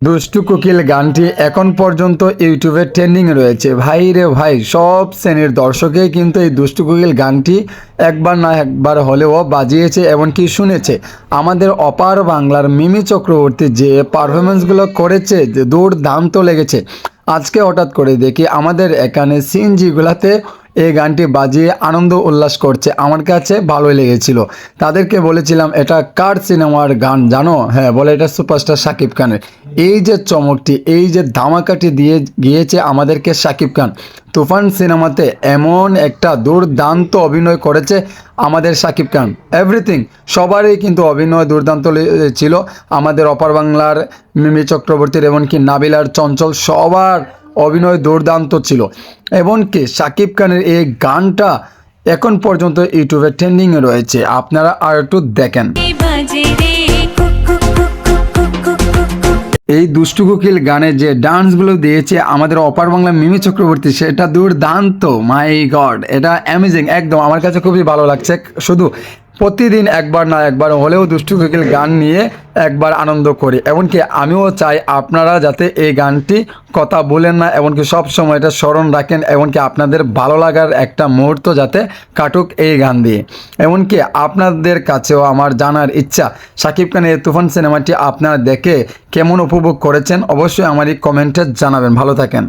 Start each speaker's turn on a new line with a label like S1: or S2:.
S1: দুষ্টু কোকিল গানটি এখন পর্যন্ত ইউটিউবে ট্রেন্ডিং রয়েছে। ভাই রে ভাই, সব শ্রেণীর দর্শকেই কিন্তু এই দুষ্টু কোকিল গানটি একবার না একবার হলেও বাজিয়েছে, এমনকি শুনেছে। আমাদের অপার বাংলার মিমি চক্রবর্তী যে পারফরমেন্সগুলো করেছে, যে দুর্দান্ত লেগেছে। আজকে হঠাৎ করে দেখি আমাদের এখানে সিএনজিগুলোতে এই গানটি বাজিয়ে আনন্দ উল্লাস করছে। আমার কাছে ভালোই লেগেছিল। তাদেরকে বলেছিলাম এটা কার সিনেমার গান জানো? হ্যাঁ, বলে এটা সুপারস্টার শাকিব খানের। এই যে চমকটি, এই যে ধামাকাটি দিয়ে গিয়েছে আমাদেরকে শাকিব খান। তুফান সিনেমাতে এমন একটা দুর্দান্ত অভিনয় করেছে আমাদের শাকিব খান। এভরিথিং, সবারই কিন্তু অভিনয় দুর্দান্ত ছিল। আমাদের অপার বাংলার মিমি চক্রবর্তীর, এমনকি নাবিলার, চঞ্চল, সবার অভিনয় দুর্দান্ত ছিল। এমনকি শাকিব খানের এই গানটা এখন পর্যন্ত ইউটিউবে ট্রেন্ডিংয়ে রয়েছে। আপনারা আর একটু দেখেন। এই দুষ্টু কোকিল গানে যে ডান্সগুলো দিয়েছে আমাদের অপার বাংলা মিমি চক্রবর্তী, সেটা দুর্দান্ত। মাই গড, এটা অ্যামেজিং একদম। আমার কাছে খুবই ভালো লাগছে। শুধু প্রতিদিন একবার না একবার হলেও দুষ্টু কোকিল গান নিয়ে একবার আনন্দ করি। এমনকি আমিও চাই আপনারা যাতে এই গানটি কথা বলেন না, এমনকি সব সময় এটা স্মরণ রাখেন, এমনকি আপনাদের ভালো লাগার একটা মুহূর্ত যাতে কাটুক এই গান দিয়ে। এমনকি আপনাদের কাছেও আমার জানার ইচ্ছা, শাকিব খানের এই তুফান সিনেমাটি আপনারা দেখে কেমন উপভোগ করেছেন অবশ্যই আমারই কমেন্টে জানাবেন। ভালো থাকেন।